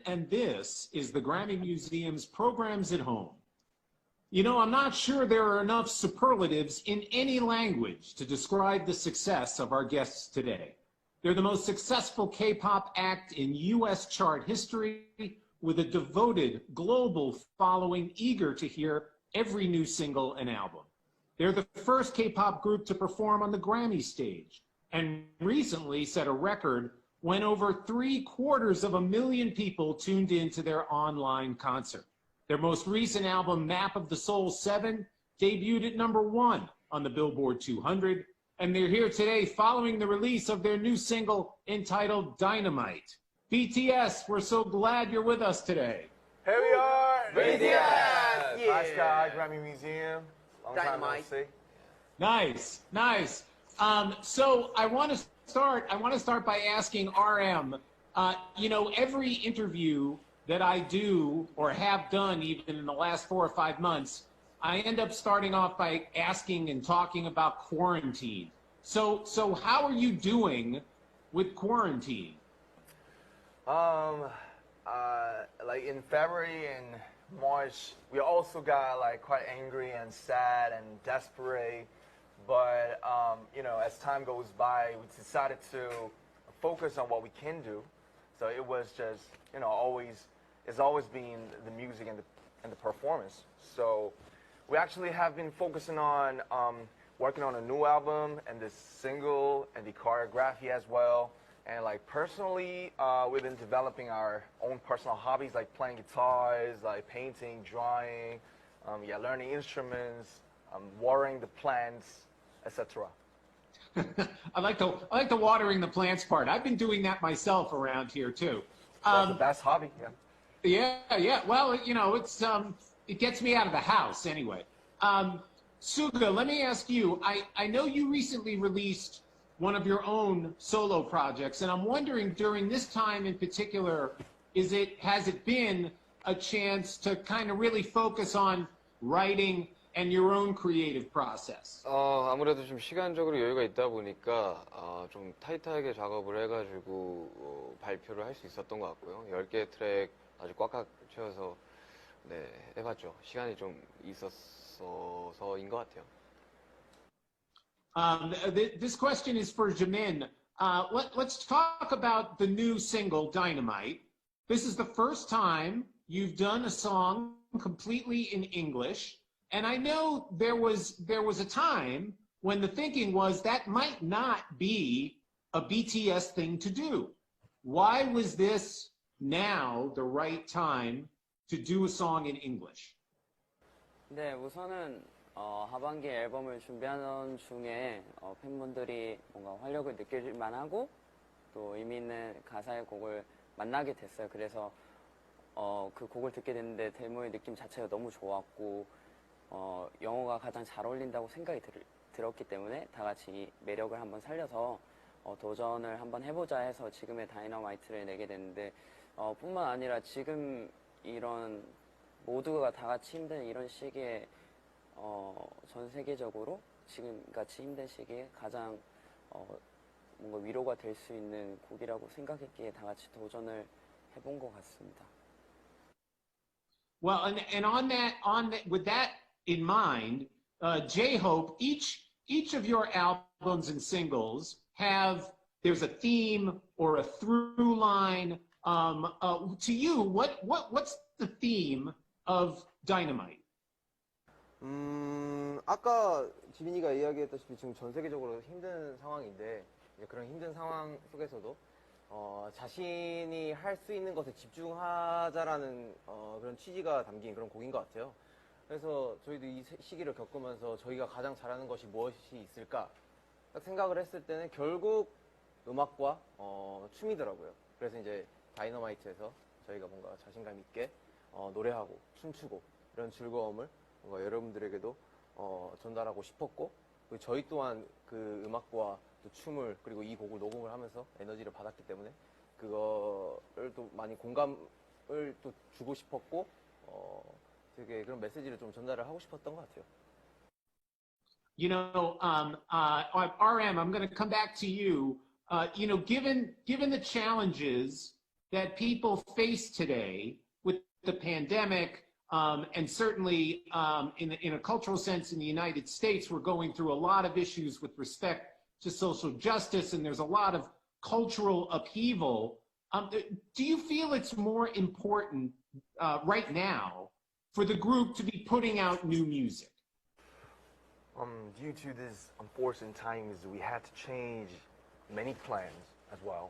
and this is the Grammy Museum's Programs at Home. You know, I'm not sure there are enough superlatives in any language to describe the success of our guests today. They're the most successful K-pop act in U.S. chart history, with a devoted global following eager to hear every new single and album. They're the first K-pop group to perform on the Grammy stage, and recently set a record when over 750,000 people tuned into their online concert. Their most recent album, Map of the Soul 7, debuted at #1 on the Billboard 200, and they're here today following the release of their new single entitled Dynamite. BTS, we're so glad you're with us today. Here we are, BTS! Yeah. Nice guy, Grammy Museum. Long Dynamite. time no see. Nice, nice. So I want to start by asking RM. You know, every interview that I do or have done, even in the last 4 or 5 months, I end up starting off by asking and talking about quarantine. So how are you doing with quarantine? Like in February and March, we also got like quite angry and sad and desperate. But you know, as time goes by, we decided to focus on what we can do. So it was just, you know, it's always been the music and the performance. So we actually have been focusing on working on a new album and this single and the choreography as well. And like personally, we've been developing our own personal hobbies, like playing guitars, like painting, drawing, learning instruments, watering the plants, etc. I like the watering the plants part. I've been doing that myself around here too. That's the best hobby. Yeah. Well, you know, it gets me out of the house anyway. Suga, let me ask you. I know you recently released one of your own solo projects, and I'm wondering, during this time in particular, has it been a chance to kind of really focus on writing and your own creative process? 아무래도 좀 시간적으로 여유가 있다 보니까 좀 타이트하게 작업을 해가지고 발표를 할 수 있었던 것 같고요. 10개의 트랙 아주 꽉꽉 채워서 해봤죠. 시간이 좀 있었어서인 것 같아요. This question is for Jimin. Let's talk about the new single, Dynamite. This is the first time you've done a song completely in English. And I know there was a time when the thinking was that might not be a BTS thing to do. Why was this now the right time to do a song in English? 네, 우선은 하반기 앨범을 준비하는 중에 팬분들이 뭔가 활력을 느낄 만하고 또 의미 있는 가사의 곡을 만나게 됐어요. 그래서 그 곡을 듣게 됐는데 데모의 느낌 자체가 너무 좋았고 영어가 가장 잘 어울린다고 생각이 들었기 때문에 다 같이 매력을 한번 살려서 도전을 한번 해보자 해서 지금의 다이너마이트를 내게 됐는데 뿐만 아니라 지금 이런 모두가 다 같이 힘든 이런 시기에 전 세계적으로 지금같이 힘든 시기에 가장 뭔가 위로가 될 수 있는 곡이라고 생각했기에 다 같이 도전을 해본 것 같습니다. Well, and with that in mind, J-Hope, each of your albums and singles there's a theme or a through line. To you, what's the theme of Dynamite? 아까 지민이가 이야기했다시피 지금 전 세계적으로 힘든 상황인데 그런 힘든 상황 속에서도 자신이 할 수 있는 것에 집중하자라는 그런 취지가 담긴 그런 곡인 것 같아요. 그래서 저희도 이 시기를 겪으면서 저희가 가장 잘하는 것이 무엇이 있을까 딱 생각을 했을 때는 결국 음악과 춤이더라고요. 그래서 이제 다이너마이트에서 저희가 뭔가 자신감 있게 노래하고 춤추고 이런 즐거움을 뭔가 여러분들에게도 전달하고 싶었고 그리고 저희 또한 그 음악과 또 춤을 그리고 이 곡을 녹음을 하면서 에너지를 받았기 때문에 그거를 또 많이 공감을 또 주고 싶었고 되게 그런 메시지를 좀 전달을 하고 싶었던 것 같아요. You know, RM, I'm going to come back to you. You know, given the challenges that people face today with the pandemic, and certainly in a cultural sense in the United States, we're going through a lot of issues with respect to social justice, and there's a lot of cultural upheaval. Do you feel it's more important right now for the group to be putting out new music? Due to this unfortunate times, we had to change many plans as well.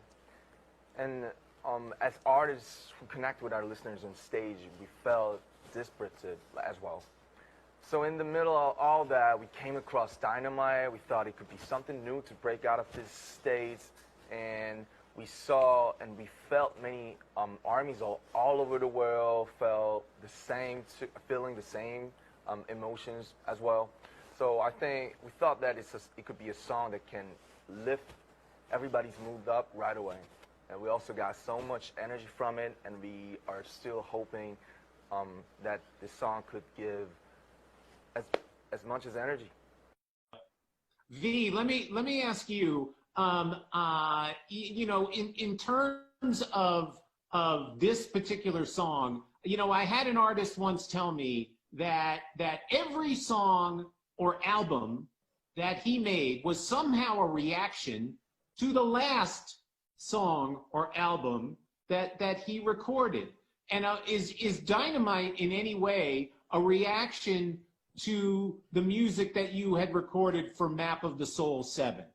And as artists who connect with our listeners on stage, we felt disparate as well. So in the middle of all that, we came across Dynamite. We thought it could be something new to break out of this state. And we saw and we felt many armies all over the world felt the same, feeling the same emotions as well. So I think we thought that it could be a song that can lift everybody's mood up right away. And we also got so much energy from it, and we are still hoping that this song could give as much as energy. V, let me ask you, you know, in terms of this particular song, you know, I had an artist once tell me that every song or album that he made was somehow a reaction to the last song or album that he recorded. And is Dynamite in any way a reaction to the music that you had recorded for Map of the Soul 7?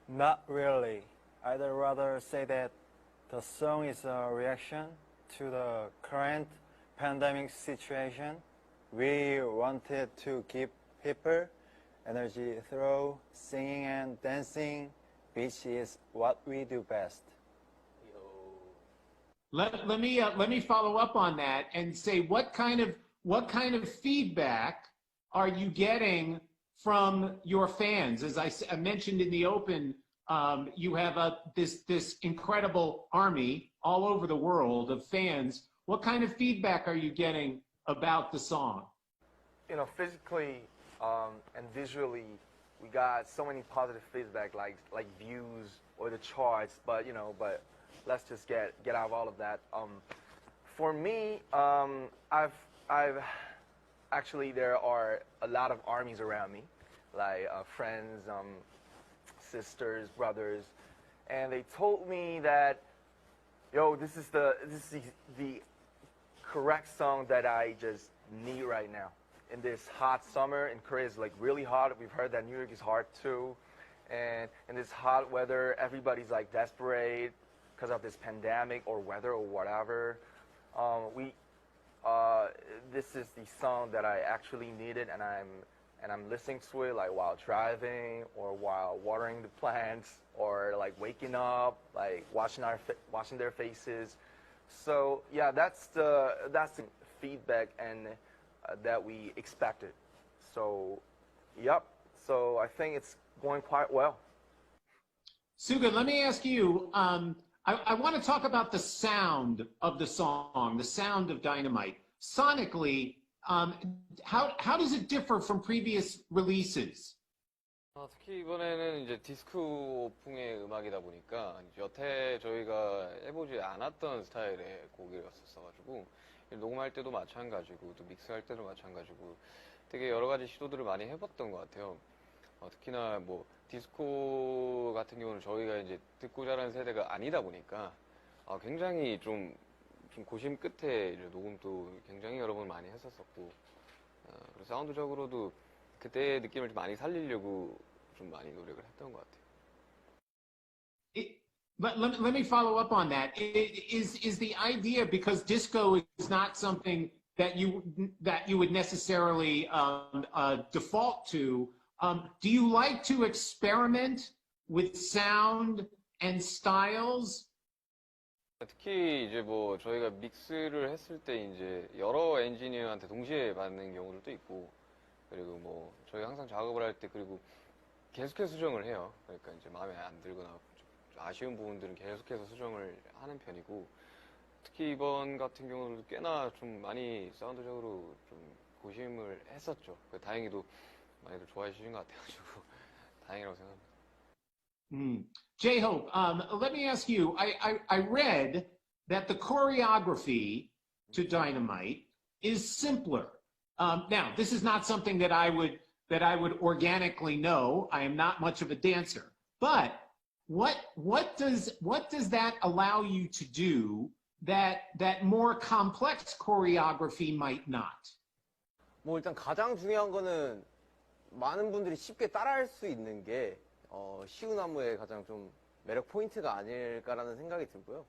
Not really. I'd rather say that the song is a reaction to the current pandemic situation. We wanted to give people energy through singing and dancing, which is what we do best. Let me follow up on that and say what kind of feedback are you getting from your fans? As I mentioned in the open, you have this incredible army all over the world of fans. What kind of feedback are you getting about the song? You know, physically and visually, we got so many positive feedback, like views or the charts. But you know, let's just get out of all of that. For me, I've actually there are a lot of armies around me, like friends, sisters, brothers, and they told me that, yo, this is the correct song that I just need right now. In this hot summer, in Korea is like really hot. We've heard that New York is hot too. And in this hot weather, everybody's like desperate because of this pandemic or weather or whatever. This is the song that I actually needed, and I'm listening to it like while driving or while watering the plants or like waking up, like watching their faces. So yeah, that's the feedback and that we expected. So, yep. So I think it's going quite well. Suga, let me ask you, I want to talk about the sound of the song, the sound of Dynamite. Sonically, how does it differ from previous releases? 특히 이번에는 이제 디스코풍의 음악이다 보니까 여태 저희가 해보지 않았던 스타일의 곡이었어가지고 녹음할 때도 마찬가지고 또 믹스할 때도 마찬가지고 되게 여러 가지 시도들을 많이 해봤던 것 같아요. 특히나 뭐 디스코 같은 경우는 저희가 이제 듣고 자란 세대가 아니다 보니까 굉장히 좀 고심 끝에 이제 녹음도 굉장히 여러 번 많이 했었었고 그래서 사운드적으로도 그때의 느낌을 좀 많이 살리려고 좀 많이 노력을 했던 것 같아요. Let me follow up on that. Is the idea, because disco is not something that you would necessarily default to, do you like to experiment with sound and styles? 특히 이제 뭐 저희가 믹스를 했을 때 이제 여러 엔지니어한테 동시에 받는 경우들도 있고 그리고 뭐 저희 항상 작업을 할 때 그리고 계속해서 수정을 해요. 그러니까 이제 마음에 안 들거나 좀 아쉬운 부분들은 계속해서 수정을 하는 편이고 특히 이번 같은 경우는 꽤나 좀 많이 사운드적으로 좀 고심을 했었죠. 다행히도 많이들 좋아해 주신 것 같아가지고 다행이라고 생각합니다. J-Hope, let me ask you, I read that the choreography to Dynamite is simpler. Now, this is not something that I would organically know. I am not much of a dancer, but what does that allow you to do that more complex choreography might not? 뭐 일단 가장 중요한 거는 많은 분들이 쉽게 따라할 수 있는 게 쉬운 안무의 가장 좀 매력 포인트가 아닐까라는 생각이 들고요.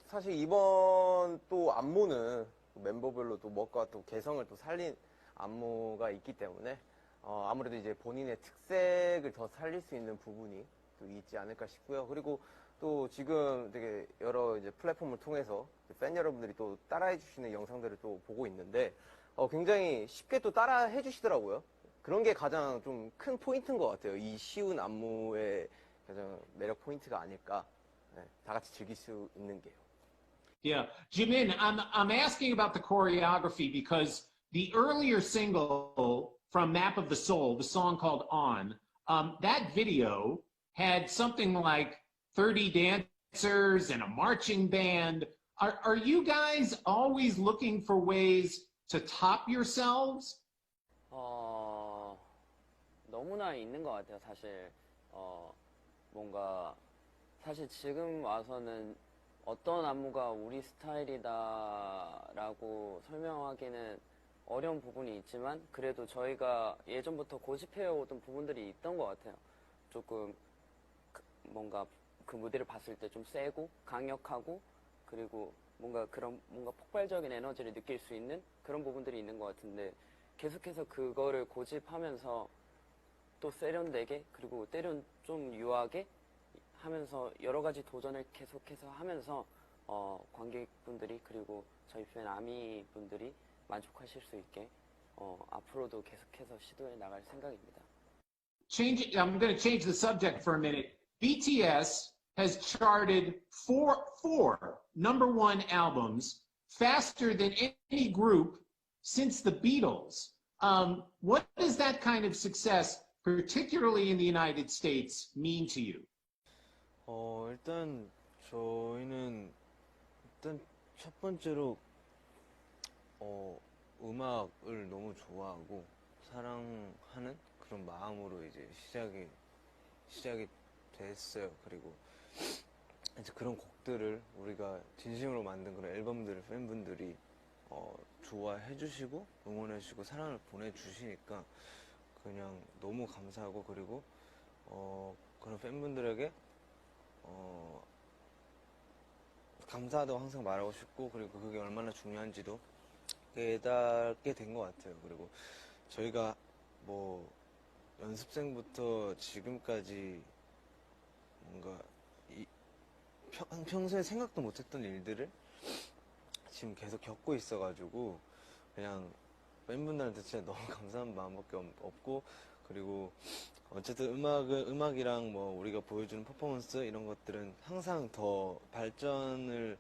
사실 이번 또 안무는 멤버별로 또 멋과 또 개성을 또 살린 안무가 있기 때문에 아무래도 이제 본인의 특색을 더 살릴 수 있는 부분이 또 있지 않을까 싶고요. 그리고 또 지금 되게 여러 이제 플랫폼을 통해서 팬 여러분들이 또 따라해 주시는 영상들을 또 보고 있는데 굉장히 쉽게 또 따라해 주시더라고요. 그런 게 가장 좀 큰 포인트인 것 같아요. 이 쉬운 안무의 가장 매력 포인트가 아닐까. 네, 다 같이 즐길 수 있는 게요. Yeah, Jimin, I'm asking about the choreography because the earlier single from Map of the Soul, the song called On, that video had something like 30 dancers and a marching band. Are you guys always looking for ways to top yourselves? 너무나 있는 것 같아요. 사실 뭔가 사실 지금 와서는 어떤 안무가 우리 스타일이다라고 설명하기는 어려운 부분이 있지만 그래도 저희가 예전부터 고집해오던 부분들이 있던 것 같아요. 조금 뭔가 그 무대를 봤을 때 좀 세고 강력하고 그리고 뭔가 폭발적인 에너지를 느낄 수 있는 그런 부분들이 있는 것 같은데 계속해서 그거를 고집하면서 또 세련되게 그리고 때론 좀 유하게 하면서 여러 가지 도전을 계속해서 하면서 관객분들이 그리고 저희 팬 아미 분들이 만족하실 수 있게 앞으로도 계속해서 시도해 나갈 생각입니다. I'm going to change the subject for a minute. BTS has charted four #1 albums faster than any group since the Beatles. What does that kind of success, particularly in the United States, mean to you? 일단 저희는 일단 첫 번째로 음악을 너무 좋아하고 사랑하는 그런 마음으로 이제 시작이 됐어요. 그리고 이제 그런 곡들을 우리가 진심으로 만든 그런 앨범들을 팬분들이 좋아해 주시고 응원해 주시고 사랑을 보내주시니까 그냥 너무 감사하고 그리고 그런 팬분들에게 감사하다고 항상 말하고 싶고 그리고 그게 얼마나 중요한지도 깨닫게 된 것 같아요. 그리고 저희가 뭐 연습생부터 지금까지 뭔가 평소에 생각도 못했던 일들을 지금 계속 겪고 있어가지고 그냥 팬분들한테 진짜 너무 감사한 마음밖에 없고 그리고 어쨌든 음악이랑 뭐 우리가 보여주는 퍼포먼스 이런 것들은 항상 더 발전이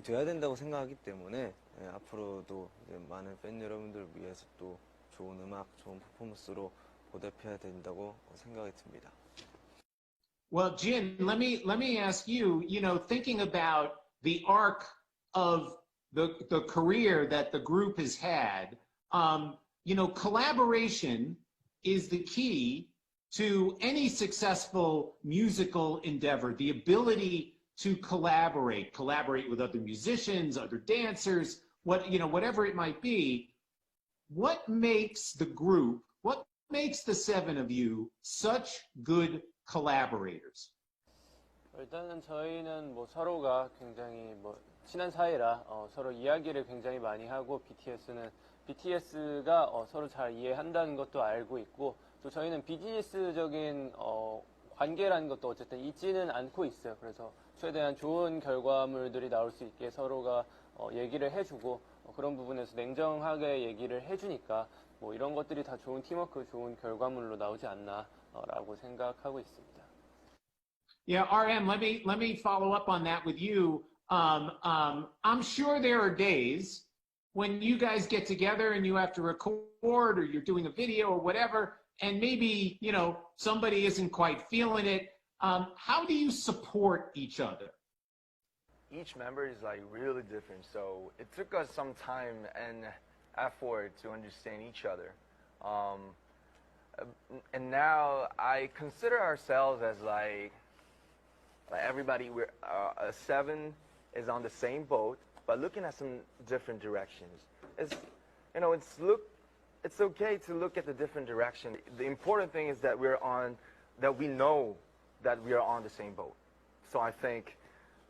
돼야 된다고 생각하기 때문에 앞으로도 이제 많은 팬 여러분들을 위해서 또 좋은 음악, 좋은 퍼포먼스로 보답해야 된다고 생각이 듭니다. Well, Jin, let me ask you, thinking about the arc of the career that the group has had, collaboration is the key to any successful musical endeavor, the ability to collaborate with other musicians, other dancers, whatever it might be. What makes the group, what makes the seven of you such good collaborators? 일단은 저희는 뭐 서로가 굉장히 뭐 친한 사이라 서로 이야기를 굉장히 많이 하고 BTS가 서로 잘 이해한다는 것도 알고 있고 또 저희는 비즈니스적인 관계라는 것도 어쨌든 있지는 않고 있어요. 그래서 최대한 좋은 결과물들이 나올 수 있게 서로가 얘기를 해주고 그런 부분에서 냉정하게 얘기를 해주니까 뭐 이런 것들이 다 좋은 팀워크, 좋은 결과물로 나오지 않나라고 생각하고 있습니다. Yeah, RM, let me follow up on that with you. I'm sure there are days when you guys get together and you have to record or you're doing a video or whatever, and maybe, somebody isn't quite feeling it. How do you support each other? each member is like really different. So it took us some time and effort to understand each other. And now I consider ourselves as like everybody, we're seven is on the same boat, but looking at some different directions. It's, you know, it's okay to look at the different direction. The important thing is that we know that we are on the same boat. So I think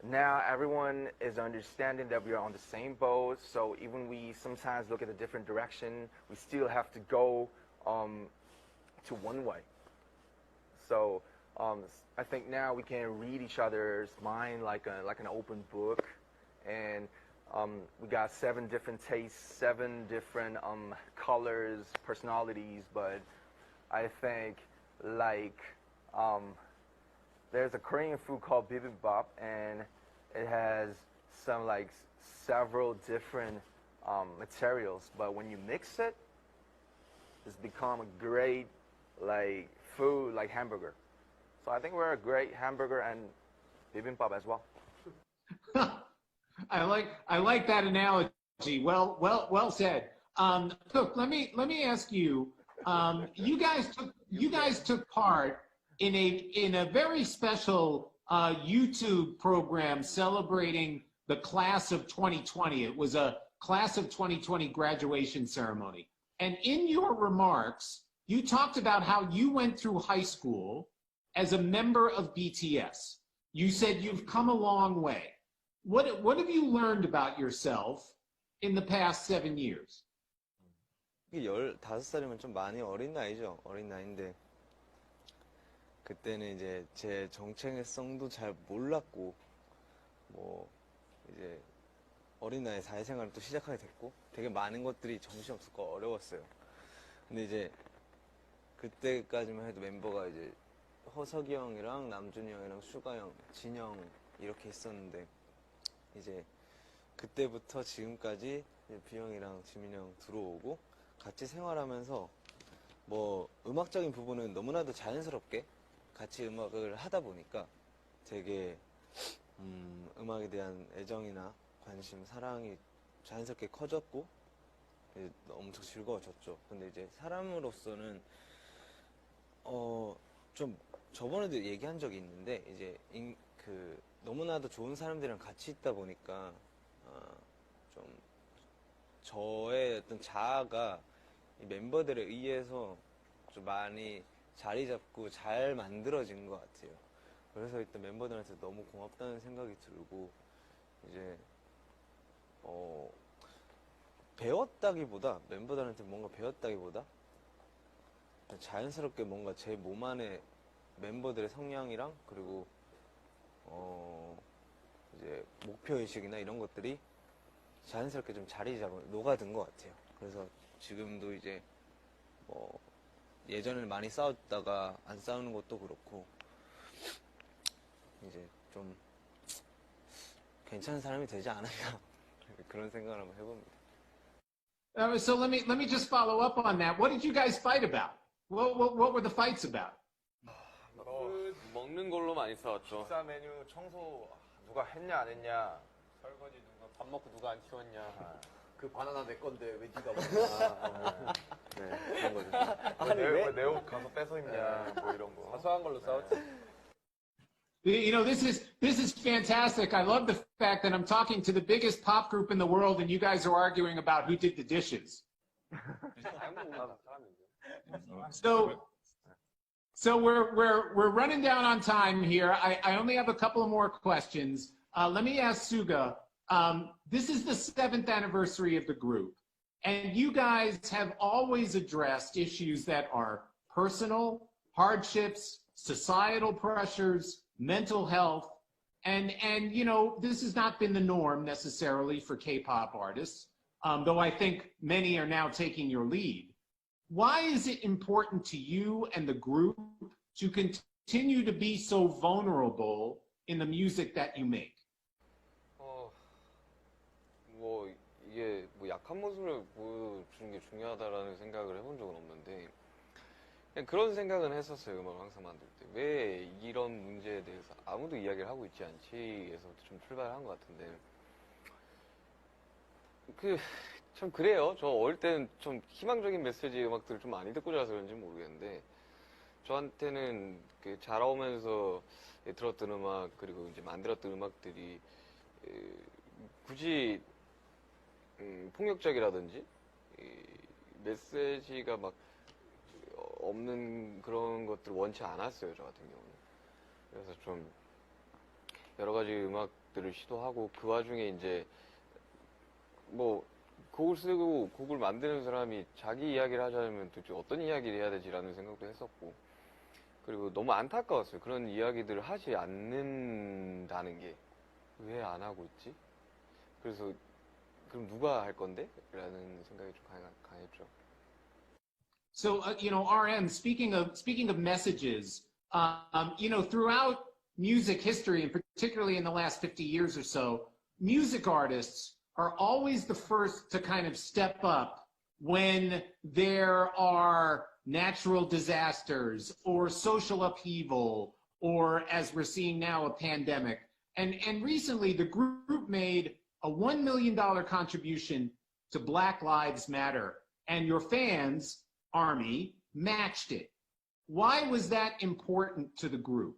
now everyone is understanding that we are on the same boat. So even we sometimes look at a different direction, we still have to go to one way. So I think now we can read each other's mind like an open book, and we got 7 different tastes, 7 different colors, personalities. But I think like there's a Korean food called bibimbap, and it has some like several different materials. But when you mix it, it's become a great like food, like hamburger. So I think we're a great hamburger and bibimbap as well. I like that analogy. Well said. Look, let me ask you. You guys took part in a very special YouTube program celebrating the class of 2020. It was a class of 2020 graduation ceremony. And in your remarks, you talked about how you went through high school as a member of BTS. You said you've come a long way. What have you learned about yourself in the past 7 years? 15살이면 좀 많이 어린 나이죠. 어린 나이인데 그때는 이제 제 정체성도 잘 몰랐고 뭐 이제 어린 나이에 사회생활을 또 시작하게 됐고 되게 많은 것들이 정신없었고 어려웠어요. 근데 이제 그때까지만 해도 멤버가 이제 허석이 형이랑 남준이 형이랑 슈가 형, 진영 이렇게 있었는데 이제 그때부터 지금까지 비형이랑 지민이 형 들어오고 같이 생활하면서 뭐 음악적인 부분은 너무나도 자연스럽게 같이 음악을 하다 보니까 되게 음악에 대한 애정이나 관심, 사랑이 자연스럽게 커졌고 엄청 즐거워졌죠. 근데 이제 사람으로서는 좀 저번에도 얘기한 적이 있는데 이제 너무나도 좋은 사람들이랑 같이 있다 보니까 좀 저의 어떤 자아가 이 멤버들에 의해서 좀 많이 자리 잡고 잘 만들어진 것 같아요. 그래서 일단 멤버들한테 너무 고맙다는 생각이 들고 이제 배웠다기보다 멤버들한테 뭔가 배웠다기보다 자연스럽게 뭔가 제 몸 안에 멤버들의 성향이랑 그리고 이제 목표의식이나 이런 것들이 자연스럽게 좀 자리 잡은 녹아든 것 같아요. 그래서 지금도 이제 예전에는 많이 싸웠다가 안 싸우는 것도 그렇고 이제 좀 괜찮은 사람이 되지 않았나 그런 생각을 한번 해봅니다. So let me just follow up on that. What did you guys fight about? What were the fights about? 먹는 걸로 많이 싸웠죠. 식사 메뉴 청소 누가 했냐 안 했냐, 설거지 누가 밥 먹고 누가 안 치웠냐. 그 바나나 내 건데 왜 네가 먹냐. 네, 그런 거죠. 왜 내 옷 가서 뺏어 입냐, 뭐 이런 거. 사소한 걸로 싸웠지. You know, this is fantastic. I love the fact that I'm talking to the biggest pop group in the world, and you guys are arguing about who did the dishes. So we're running down on time here. I only have a couple of more questions. Let me ask Suga. This is the 7th anniversary of the group, and you guys have always addressed issues that are personal, hardships, societal pressures, mental health, and you know, this has not been the norm necessarily for K-pop artists, though I think many are now taking your lead. Why is it important to you and the group to continue to be so vulnerable in the music that you make? 뭐 이게 뭐 약한 모습을 보여주는 게 중요하다라는 생각을 해본 적은 없는데 그냥 그런 생각은 했었어요. 음악을 항상 만들 때. 왜 이런 문제에 대해서 아무도 이야기를 하고 있지 않지? 에서 좀 출발한 것 같은데. 참 그래요. 저 어릴 때는 좀 희망적인 메시지 음악들을 좀 많이 듣고 자라서 그런지 모르겠는데, 저한테는 자라오면서 들었던 음악, 그리고 이제 만들었던 음악들이 굳이 폭력적이라든지 메시지가 막 없는 그런 것들을 원치 않았어요, 저 같은 경우는. 그래서 좀 여러 가지 음악들을 시도하고, 그 와중에 이제 뭐 곡을 쓰고 곡을 만드는 사람이 자기 이야기를 하자면 도대체 어떤 이야기를 해야 되지라는 생각도 했었고, 그리고 너무 안타까웠어요. 그런 이야기들을 하지 않는다는 게 왜 안 하고 있지? 그래서 그럼 누가 할 건데? 라는 생각이 좀 강했죠. So, RM, speaking of messages, throughout music history, and particularly in the last 50 years or so, music artists are always the first to kind of step up when there are natural disasters or social upheaval, or as we're seeing now, a pandemic. And recently, the group made a $1 million contribution to Black Lives Matter, and your fans, Army, matched it. Why was that important to the group?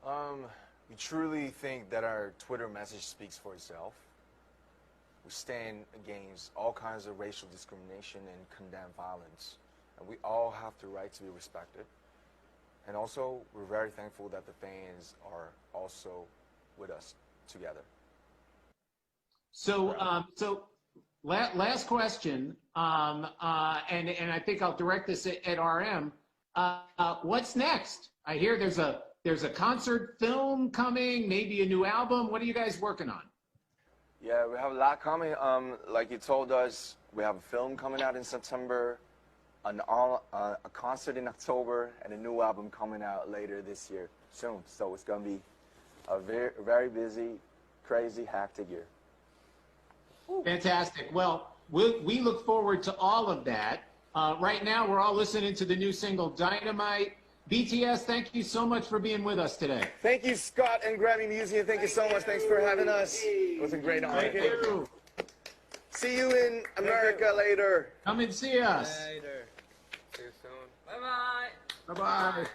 We truly think that our Twitter message speaks for itself. We stand against all kinds of racial discrimination and condemn violence. And we all have the right to be respected. And also, we're very thankful that the fans are also with us together. So, last question, and I think I'll direct this at RM. What's next? I hear there's a concert film coming, maybe a new album. What are you guys working on? Yeah, we have a lot coming. Like you told us, we have a film coming out in September, a concert in October, and a new album coming out later this year, soon. So it's going to be a very, very busy, crazy, hectic year. Fantastic. Well, we look forward to all of that. Right now, we're all listening to the new single, Dynamite. BTS, thank you so much for being with us today. Thank you, Scott and Grammy Museum. Thank you so much. Thanks for having us. It was a great honor. Thank you. See you in America later. Come and see us. Later. See you soon. Bye-bye. Bye-bye.